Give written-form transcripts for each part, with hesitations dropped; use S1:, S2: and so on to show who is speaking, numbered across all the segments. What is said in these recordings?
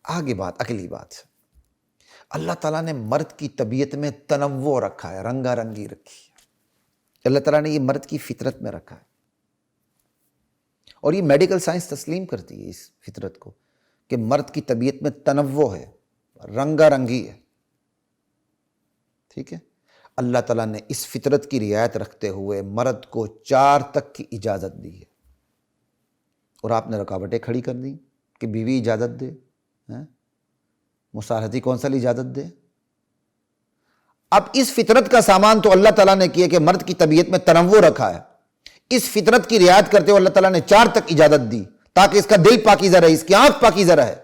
S1: آگے بات، اگلی بات، اللہ تعالیٰ نے مرد کی طبیعت میں تنوع رکھا ہے، رنگا رنگی رکھی ہے۔ اللہ تعالیٰ نے یہ مرد کی فطرت میں رکھا ہے، اور یہ میڈیکل سائنس تسلیم کرتی ہے اس فطرت کو کہ مرد کی طبیعت میں تنوع ہے، رنگا رنگی ہے، ٹھیک ہے۔ اللہ تعالیٰ نے اس فطرت کی رعایت رکھتے ہوئے مرد کو 4 تک کی اجازت دی ہے، اور آپ نے رکاوٹیں کھڑی کر دی کہ بیوی اجازت دے، مصالحتی کونسل اجازت دے۔ اب اس فطرت کا سامان تو اللہ تعالیٰ نے کیا کہ مرد کی طبیعت میں تنوع رکھا ہے، اس فطرت کی رعایت کرتے ہوئے اللہ تعالیٰ نے 4 تک اجازت دی تاکہ اس کا دل پاکیزہ رہے، اس کی آنکھ پاکیزہ رہے۔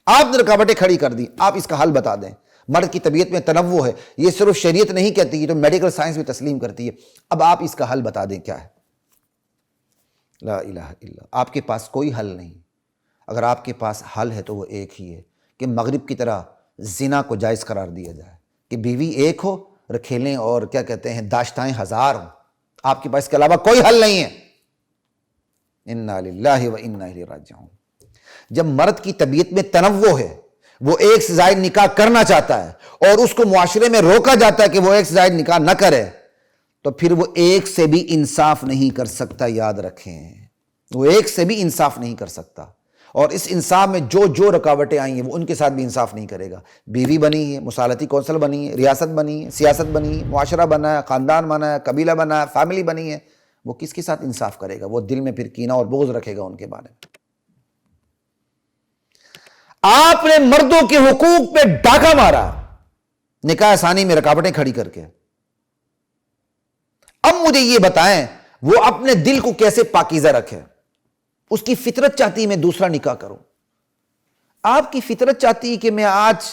S1: آپ نے رکاوٹیں کھڑی کر دی، آپ اس کا حل بتا دیں۔ مرد کی طبیعت میں تنوع ہے، یہ صرف شریعت نہیں کہتی، یہ تو میڈیکل سائنس بھی تسلیم کرتی ہے۔ اب آپ اس کا حل بتا دیں کیا ہے۔ لا الہ الا اللہ، آپ کے پاس کوئی حل نہیں۔ اگر آپ کے پاس حل ہے تو وہ ایک ہی ہے کہ مغرب کی طرح زنا کو جائز قرار دیا جائے، کہ بیوی ایک ہو، رکھیلیں اور کیا کہتے ہیں داشتائیں 1000 ہوں۔ آپ کے پاس اس کے علاوہ کوئی حل نہیں ہے۔ انا للہ و انا الیہ راجعون۔ جب مرد کی طبیعت میں تنوع ہے، وہ ایک سے زائد نکاح کرنا چاہتا ہے اور اس کو معاشرے میں روکا جاتا ہے کہ وہ ایک سے زائد نکاح نہ کرے، تو پھر وہ ایک سے بھی انصاف نہیں کر سکتا۔ یاد رکھیں، وہ ایک سے بھی انصاف نہیں کر سکتا، اور اس انصاف میں جو رکاوٹیں آئی ہیں وہ ان کے ساتھ بھی انصاف نہیں کرے گا۔ بیوی بنی ہے، مصالحتی کونسل بنی ہے، ریاست بنی ہے، سیاست بنی ہے، معاشرہ بنا ہے، خاندان بنا ہے، قبیلہ بنا ہے، فیملی بنی ہے، وہ کس کے ساتھ انصاف کرے گا؟ وہ دل میں پھر کینہ اور بغض رکھے گا ان کے بارے میں۔ آپ نے مردوں کے حقوق پہ ڈاکہ مارا نکاح ثانی میں رکاوٹیں کھڑی کر کے۔ اب مجھے یہ بتائیں وہ اپنے دل کو کیسے پاکیزہ رکھے؟ اس کی فطرت چاہتی ہے میں دوسرا نکاح کروں۔ آپ کی فطرت چاہتی ہے کہ میں آج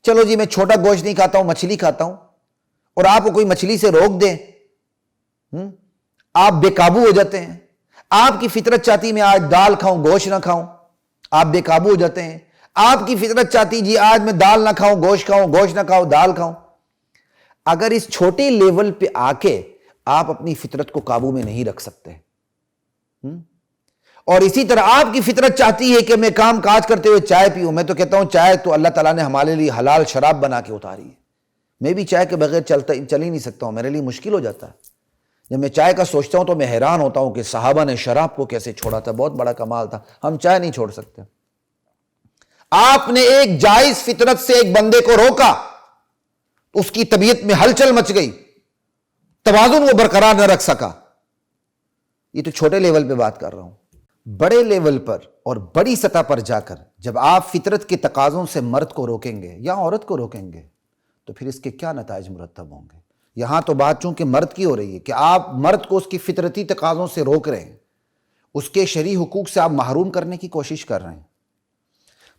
S1: چلو جی میں چھوٹا گوشت نہیں کھاتا ہوں، مچھلی کھاتا ہوں، اور آپ کو کوئی مچھلی سے روک دے، آپ بے قابو ہو جاتے ہیں۔ آپ کی فطرت چاہتی ہے میں آج دال کھاؤں گوشت نہ کھاؤں، آپ بے قابو ہو جاتے ہیں۔ آپ کی فطرت چاہتی جی آج میں دال نہ کھاؤں گوشت کھاؤں، گوشت نہ کھاؤں دال کھاؤں۔ اگر اس چھوٹے لیول پہ آ کے آپ اپنی فطرت کو قابو میں نہیں رکھ سکتے، اور اسی طرح آپ کی فطرت چاہتی ہے کہ میں کام کاج کرتے ہوئے چائے پیوں، میں تو کہتا ہوں چائے تو اللہ تعالیٰ نے ہمارے لیے حلال شراب بنا کے اتاری ہے۔ میں بھی چائے کے بغیر چل ہی نہیں سکتا ہوں، میرے لیے مشکل ہو جاتا ہے۔ جب میں چائے کا سوچتا ہوں تو میں حیران ہوتا ہوں کہ صحابہ نے شراب کو کیسے چھوڑا تھا، بہت بڑا کمال تھا، ہم چائے نہیں چھوڑ سکتے۔ آپ نے ایک جائز فطرت سے ایک بندے کو روکا، اس کی طبیعت میں ہلچل مچ گئی، توازن وہ برقرار نہ رکھ سکا۔ یہ تو چھوٹے لیول پہ بات کر رہا ہوں۔ بڑے لیول پر اور بڑی سطح پر جا کر جب آپ فطرت کے تقاضوں سے مرد کو روکیں گے یا عورت کو روکیں گے تو پھر اس کے کیا نتائج مرتب ہوں گے؟ یہاں تو بات چونکہ مرد کی ہو رہی ہے کہ آپ مرد کو اس کی فطرتی تقاضوں سے روک رہے ہیں، اس کے شرعی حقوق سے آپ محروم کرنے کی کوشش کر رہے ہیں۔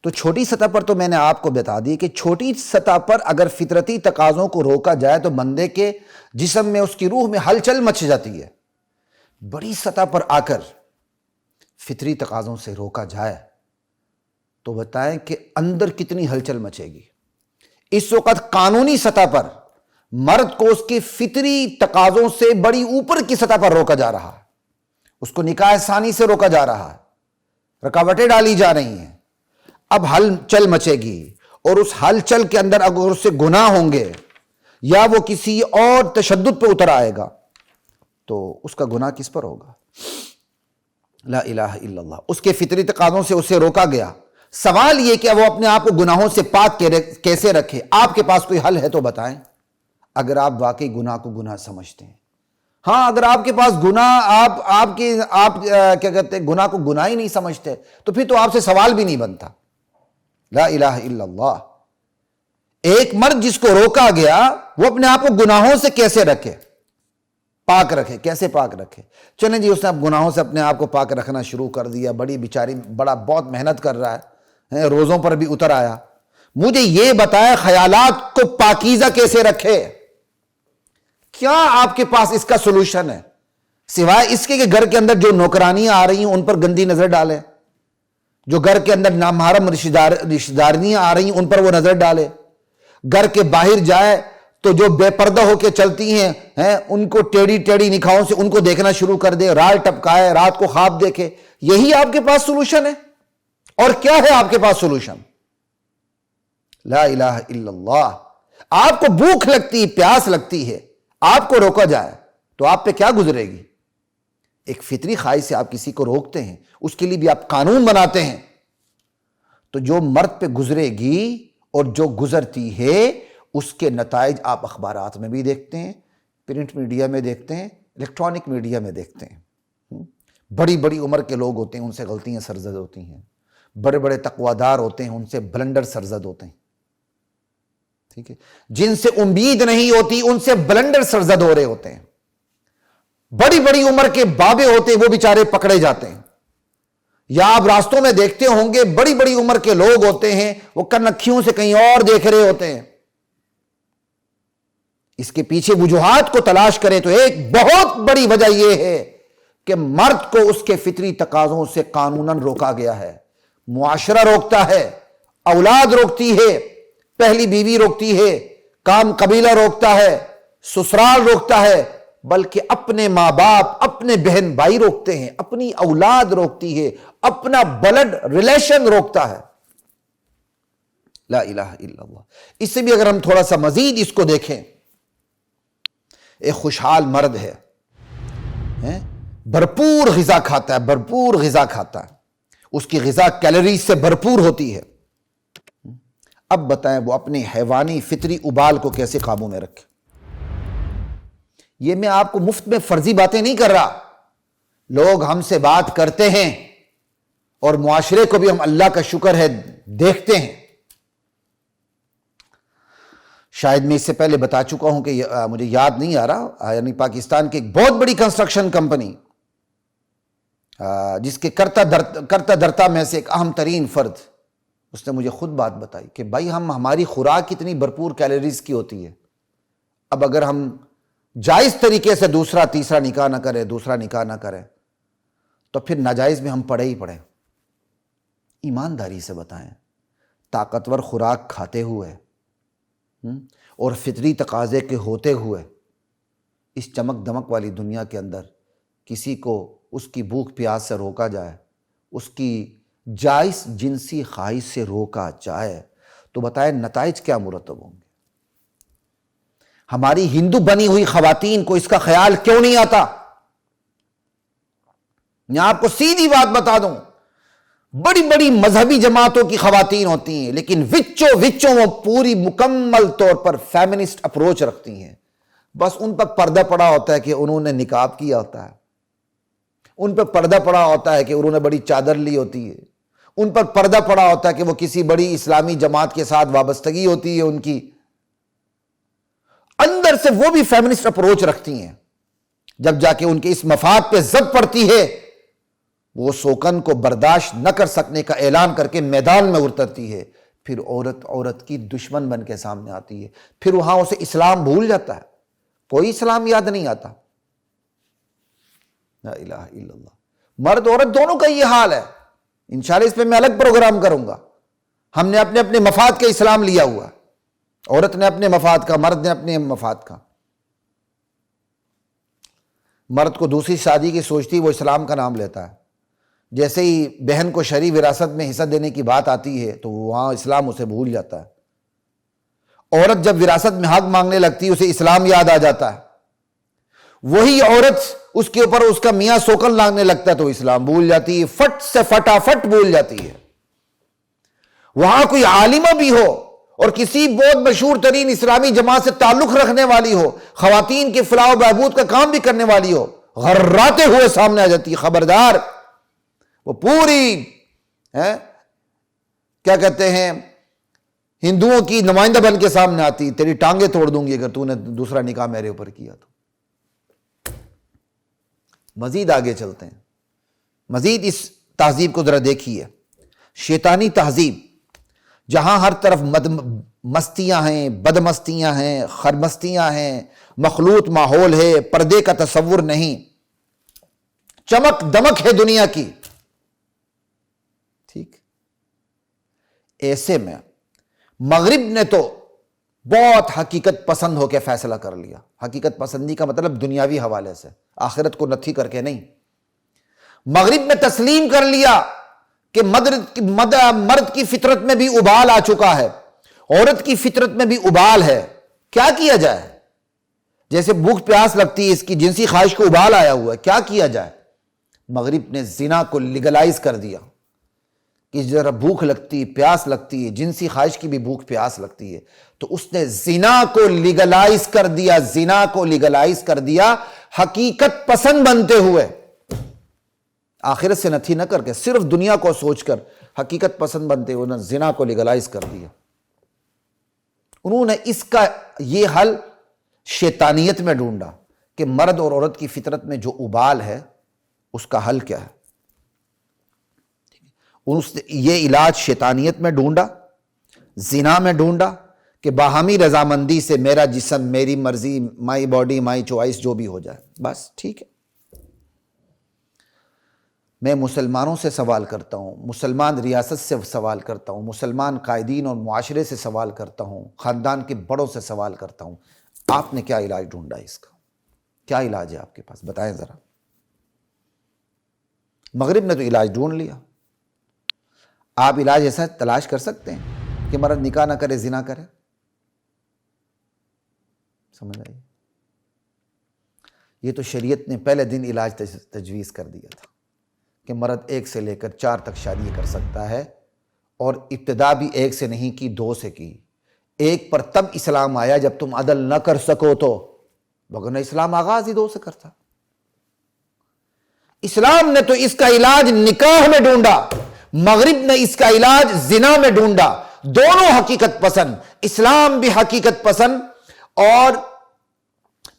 S1: تو چھوٹی سطح پر تو میں نے آپ کو بتا دی کہ چھوٹی سطح پر اگر فطرتی تقاضوں کو روکا جائے تو بندے کے جسم میں، اس کی روح میں ہلچل مچ جاتی ہے۔ بڑی سطح پر آ کر فطری تقاضوں سے روکا جائے تو بتائیں کہ اندر کتنی ہلچل مچے گی۔ اس وقت قانونی سطح پر مرد کو اس کے فطری تقاضوں سے بڑی اوپر کی سطح پر روکا جا رہا ہے، اس کو نکاح ثانی سے روکا جا رہا ہے، رکاوٹیں ڈالی جا رہی ہیں۔ اب ہلچل مچے گی، اور اس ہلچل کے اندر اگر اس سے گناہ ہوں گے یا وہ کسی اور تشدد پہ اتر آئے گا تو اس کا گناہ کس پر ہوگا؟ لا الہ الا اللہ۔ اس کے فطری تقاضوں سے اسے روکا گیا۔ سوال یہ کہ وہ اپنے آپ کو گناہوں سے پاک کیسے رکھے؟ آپ کے پاس کوئی حل ہے تو بتائیں، اگر آپ واقعی گناہ کو گناہ سمجھتے ہیں۔ ہاں، اگر آپ کے پاس گناہ آپ کیا کہتے ہیں گناہ کو گناہ ہی نہیں سمجھتے تو پھر تو آپ سے سوال بھی نہیں بنتا۔ لا الہ الا اللہ۔ ایک مرد جس کو روکا گیا وہ اپنے آپ کو گناہوں سے کیسے رکھے، پاک رکھے، کیسے پاک رکھے؟ چلیں جی، اس نے اب گناہوں سے اپنے آپ کو پاک رکھنا شروع کر دیا، بہت محنت کر رہا ہے، روزوں پر بھی اتر آیا۔ مجھے یہ بتائے خیالات کو پاکیزہ کیسے رکھے؟ کیا آپ کے پاس اس کا سولوشن ہے سوائے اس کے کہ گھر کے اندر جو نوکرانیاں آ رہی ہیں ان پر گندی نظر ڈالے، جو گھر کے اندر نامحرم رشتہ داریاں آ رہی ہیں ان پر وہ نظر ڈالے، گھر کے باہر جائے تو جو بے پردہ ہو کے چلتی ہیں ان کو ٹیڑھی نگاہوں سے ان کو دیکھنا شروع کر دے، رال ٹپکائے، رات کو خواب دیکھے؟ یہی آپ کے پاس سولوشن ہے؟ اور کیا ہے آپ کے پاس سولوشن؟ لا الہ الا اللہ۔ آپ کو بھوک لگتی، پیاس لگتی ہے، آپ کو روکا جائے تو آپ پہ کیا گزرے گی؟ ایک فطری خواہش سے آپ کسی کو روکتے ہیں، اس کے لیے بھی آپ قانون بناتے ہیں، تو جو مرد پہ گزرے گی اور جو گزرتی ہے اس کے نتائج آپ اخبارات میں بھی دیکھتے ہیں، پرنٹ میڈیا میں دیکھتے ہیں، الیکٹرانک میڈیا میں دیکھتے ہیں۔ بڑی بڑی عمر کے لوگ ہوتے ہیں، ان سے غلطیاں سرزد ہوتی ہیں، بڑے بڑے تقویدار ہوتے ہیں، ان سے بلنڈر سرزد ہوتے ہیں، ٹھیک ہے، جن سے امید نہیں ہوتی ان سے بلنڈر سرزد ہو رہے ہوتے ہیں، بڑی بڑی عمر کے بابے ہوتے ہیں وہ بیچارے پکڑے جاتے ہیں، یا آپ راستوں میں دیکھتے ہوں گے بڑی بڑی عمر کے لوگ ہوتے ہیں وہ کنکھیوں سے کہیں اور دیکھ رہے ہوتے ہیں۔ اس کے پیچھے وجوہات کو تلاش کریں تو ایک بہت بڑی وجہ یہ ہے کہ مرد کو اس کے فطری تقاضوں سے قانوناً روکا گیا ہے۔ معاشرہ روکتا ہے، اولاد روکتی ہے، پہلی بیوی روکتی ہے، کام قبیلہ روکتا ہے، سسرال روکتا ہے، بلکہ اپنے ماں باپ، اپنے بہن بھائی روکتے ہیں، اپنی اولاد روکتی ہے، اپنا بلڈ ریلیشن روکتا ہے۔ لا الہ الا اللہ۔ اس سے بھی اگر ہم تھوڑا سا مزید اس کو دیکھیں، ایک خوشحال مرد ہے، بھرپور غذا کھاتا ہے، بھرپور غذا کھاتا ہے، اس کی غذا کیلوریز سے بھرپور ہوتی ہے، اب بتائیں وہ اپنی حیوانی فطری ابال کو کیسے قابو میں رکھے؟ یہ میں آپ کو مفت میں فرضی باتیں نہیں کر رہا، لوگ ہم سے بات کرتے ہیں اور معاشرے کو بھی ہم اللہ کا شکر ہے دیکھتے ہیں۔ شاید میں اس سے پہلے بتا چکا ہوں کہ مجھے یاد نہیں آ رہا، یعنی پاکستان کی ایک بہت بڑی کنسٹرکشن کمپنی جس کے کرتا درتا میں سے ایک اہم ترین فرد، اس نے مجھے خود بات بتائی کہ بھائی ہماری خوراک کتنی بھرپور کیلوریز کی ہوتی ہے، اب اگر ہم جائز طریقے سے دوسرا تیسرا نکاح نہ کریں، دوسرا نکاح نہ کریں، تو پھر ناجائز میں ہم پڑے ہی پڑے۔ ایمانداری سے بتائیں، طاقتور خوراک کھاتے ہوئے اور فطری تقاضے کے ہوتے ہوئے اس چمک دمک والی دنیا کے اندر کسی کو اس کی بھوک پیاس سے روکا جائے، اس کی جائز جنسی خواہش سے روکا جائے، تو بتائیں نتائج کیا مرتب ہوں گے؟ ہماری ہندو بنی ہوئی خواتین کو اس کا خیال کیوں نہیں آتا؟ میں آپ کو سیدھی بات بتا دوں، بڑی بڑی مذہبی جماعتوں کی خواتین ہوتی ہیں، لیکن وچوں وہ پوری مکمل طور پر فیمنسٹ اپروچ رکھتی ہیں، بس ان پر پردہ پڑا ہوتا ہے کہ انہوں نے نقاب کیا ہوتا ہے، ان پر پردہ پڑا ہوتا ہے کہ انہوں نے بڑی چادر لی ہوتی ہے، ان پر پردہ پڑا ہوتا ہے کہ وہ کسی بڑی اسلامی جماعت کے ساتھ وابستگی ہوتی ہے ان کی، اندر سے وہ بھی فیمنسٹ اپروچ رکھتی ہیں، جب جا کے ان کے اس مفاد پہ زد پڑتی ہے، وہ سوکن کو برداشت نہ کر سکنے کا اعلان کر کے میدان میں اترتی ہے، پھر عورت کی دشمن بن کے سامنے آتی ہے، پھر وہاں اسے اسلام بھول جاتا ہے، کوئی اسلام یاد نہیں آتا۔ لا الہ الا اللہ۔ مرد عورت دونوں کا یہ حال ہے، انشاءاللہ اس پہ میں الگ پروگرام کروں گا۔ ہم نے اپنے اپنے مفاد کے اسلام لیا ہوا، عورت نے اپنے مفاد کا، مرد نے اپنے مفاد کا۔ مرد کو دوسری شادی کی سوچتی وہ اسلام کا نام لیتا ہے، جیسے ہی بہن کو شرعی وراثت میں حصہ دینے کی بات آتی ہے تو وہاں اسلام اسے بھول جاتا ہے۔ عورت جب وراثت میں حق مانگنے لگتی ہے اسے اسلام یاد آ جاتا ہے، وہی عورت اس کے اوپر اس کا میاں سوکن لاگنے لگتا ہے تو اسلام بھول جاتی ہے، فٹ سے فٹافٹ بھول جاتی ہے۔ وہاں کوئی عالمہ بھی ہو اور کسی بہت مشہور ترین اسلامی جماعت سے تعلق رکھنے والی ہو، خواتین کے فلاح و بہبود کا کام بھی کرنے والی ہو، غراتے ہوئے سامنے آ جاتی ہے، خبردار، وہ پوری کیا کہتے ہیں ہندوؤں کی نمائندہ بن کے سامنے آتی، تیری ٹانگیں توڑ دوں گی اگر تو نے دوسرا نکاح میرے اوپر کیا تو۔ مزید آگے چلتے ہیں، مزید اس تہذیب کو ذرا دیکھیے، شیطانی تہذیب، جہاں ہر طرف مستیاں ہیں، بدمستیاں ہیں، خرمستیاں ہیں، مخلوط ماحول ہے، پردے کا تصور نہیں، چمک دمک ہے دنیا کی، ٹھیک۔ ایسے میں مغرب نے تو بہت حقیقت پسند ہو کے فیصلہ کر لیا۔ حقیقت پسندی کا مطلب دنیاوی حوالے سے، آخرت کو نتھی کر کے نہیں۔ مغرب نے تسلیم کر لیا کہ مرد کی فطرت میں بھی ابال آ چکا ہے، عورت کی فطرت میں بھی ابال ہے، کیا کیا جائے؟ جیسے بھوک پیاس لگتی ہے، اس کی جنسی خواہش کو ابال آیا ہوا ہے، کیا کیا جائے؟ مغرب نے زنا کو لیگلائز کر دیا کہ ذرا بھوک لگتی، پیاس لگتی ہے، جنسی خواہش کی بھی بھوک پیاس لگتی ہے، تو اس نے زنا کو لیگلائز کر دیا، زنا کو لیگلائز کر دیا حقیقت پسند بنتے ہوئے، آخرت سے نتھی نہ کر کے، صرف دنیا کو سوچ کر حقیقت پسند بنتے ہوئے انہوں نے زنا کو لیگلائز کر دیا۔ انہوں نے اس کا یہ حل شیطانیت میں ڈھونڈا کہ مرد اور عورت کی فطرت میں جو ابال ہے اس کا حل کیا ہے۔ اس نے یہ علاج شیطانیت میں ڈھونڈا، زنا میں ڈھونڈا کہ باہمی رضامندی سے میرا جسم، میری مرضی، مائی باڈی مائی چوائس، جو بھی ہو جائے بس ٹھیک ہے۔ میں مسلمانوں سے سوال کرتا ہوں، مسلمان ریاست سے سوال کرتا ہوں، مسلمان قائدین اور معاشرے سے سوال کرتا ہوں، خاندان کے بڑوں سے سوال کرتا ہوں، آپ نے کیا علاج ڈھونڈا اس کا؟ کیا علاج ہے آپ کے پاس؟ بتائیں ذرا۔ مغرب نے تو علاج ڈھونڈ لیا، آپ علاج ایسا تلاش کر سکتے ہیں کہ مرد نکاح نہ کرے، زنا کرے؟ سمجھ آئی؟ یہ تو شریعت نے پہلے دن علاج تجویز کر دیا تھا کہ مرد 1 سے لے کر 4 تک شادی کر سکتا ہے، اور ابتدا بھی 1 سے نہیں کی، 2 سے کی۔ 1 پر تب اسلام آیا جب تم عدل نہ کر سکو تو، وگرنہ اسلام آغاز ہی 2 سے کرتا۔ اسلام نے تو اس کا علاج نکاح میں ڈھونڈا، مغرب نے اس کا علاج زنا میں ڈھونڈا۔ دونوں حقیقت پسند، اسلام بھی حقیقت پسند اور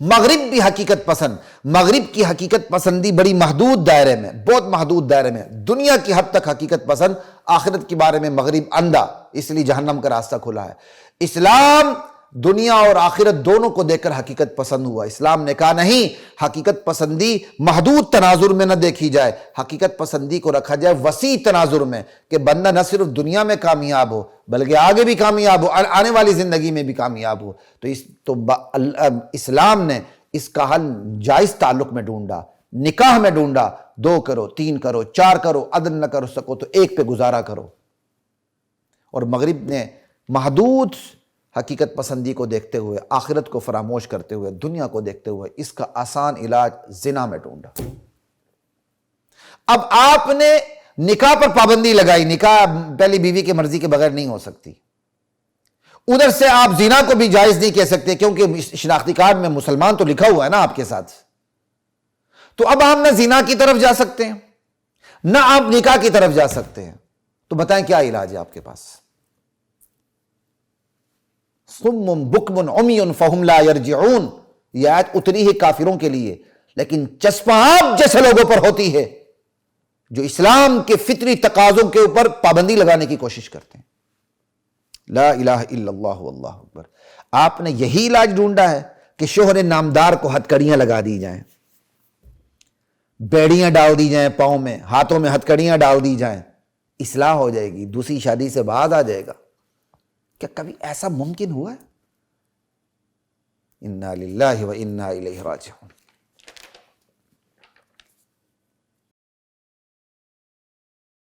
S1: مغرب بھی حقیقت پسند۔ مغرب کی حقیقت پسندی بڑی محدود دائرے میں، بہت محدود دائرے میں، دنیا کی حد تک حقیقت پسند، آخرت کے بارے میں مغرب اندھا، اس لیے جہنم کا راستہ کھلا ہے۔ اسلام دنیا اور آخرت دونوں کو دیکھ کر حقیقت پسند ہوا۔ اسلام نے کہا نہیں، حقیقت پسندی محدود تناظر میں نہ دیکھی جائے، حقیقت پسندی کو رکھا جائے وسیع تناظر میں، کہ بندہ نہ صرف دنیا میں کامیاب ہو بلکہ آگے بھی کامیاب ہو، آنے والی زندگی میں بھی کامیاب ہو۔ تو اسلام نے اس کا حل جائز تعلق میں ڈھونڈا، نکاح میں ڈھونڈا، 2 کرو، 3 کرو، 4 کرو، عدل نہ کر سکو تو 1 پہ گزارا کرو۔ اور مغرب نے محدود حقیقت پسندی کو دیکھتے ہوئے، آخرت کو فراموش کرتے ہوئے، دنیا کو دیکھتے ہوئے اس کا آسان علاج زنا میں ڈھونڈا۔ اب آپ نے نکاح پر پابندی لگائی، نکاح پہلی بیوی کی مرضی کے بغیر نہیں ہو سکتی، ادھر سے آپ زنا کو بھی جائز نہیں کہہ سکتے کیونکہ شناختی کارڈ میں مسلمان تو لکھا ہوا ہے نا آپ کے ساتھ۔ تو اب آپ نہ زنا کی طرف جا سکتے ہیں نہ آپ نکاح کی طرف جا سکتے ہیں، تو بتائیں کیا علاج ہے آپ کے پاس؟ صم بکم عمی فہم لا یرجعون، یہ آیت اتری ہے کافروں کے لیے، لیکن چسپاں آپ جیسے لوگوں پر ہوتی ہے جو اسلام کے فطری تقاضوں کے اوپر پابندی لگانے کی کوشش کرتے ہیں۔ لا الہ الا اللہ واللہ اکبر۔ آپ نے یہی علاج ڈھونڈا ہے کہ شوہر نامدار کو ہتھکڑیاں لگا دی جائیں، بیڑیاں ڈال دی جائیں پاؤں میں، ہاتھوں میں ہتھکڑیاں ڈال دی جائیں، اصلاح ہو جائے گی، دوسری شادی سے بعد آ جائے گا۔ کیا کبھی ایسا ممکن ہوا ہے؟ انا للہ و انا الیہ راجعون۔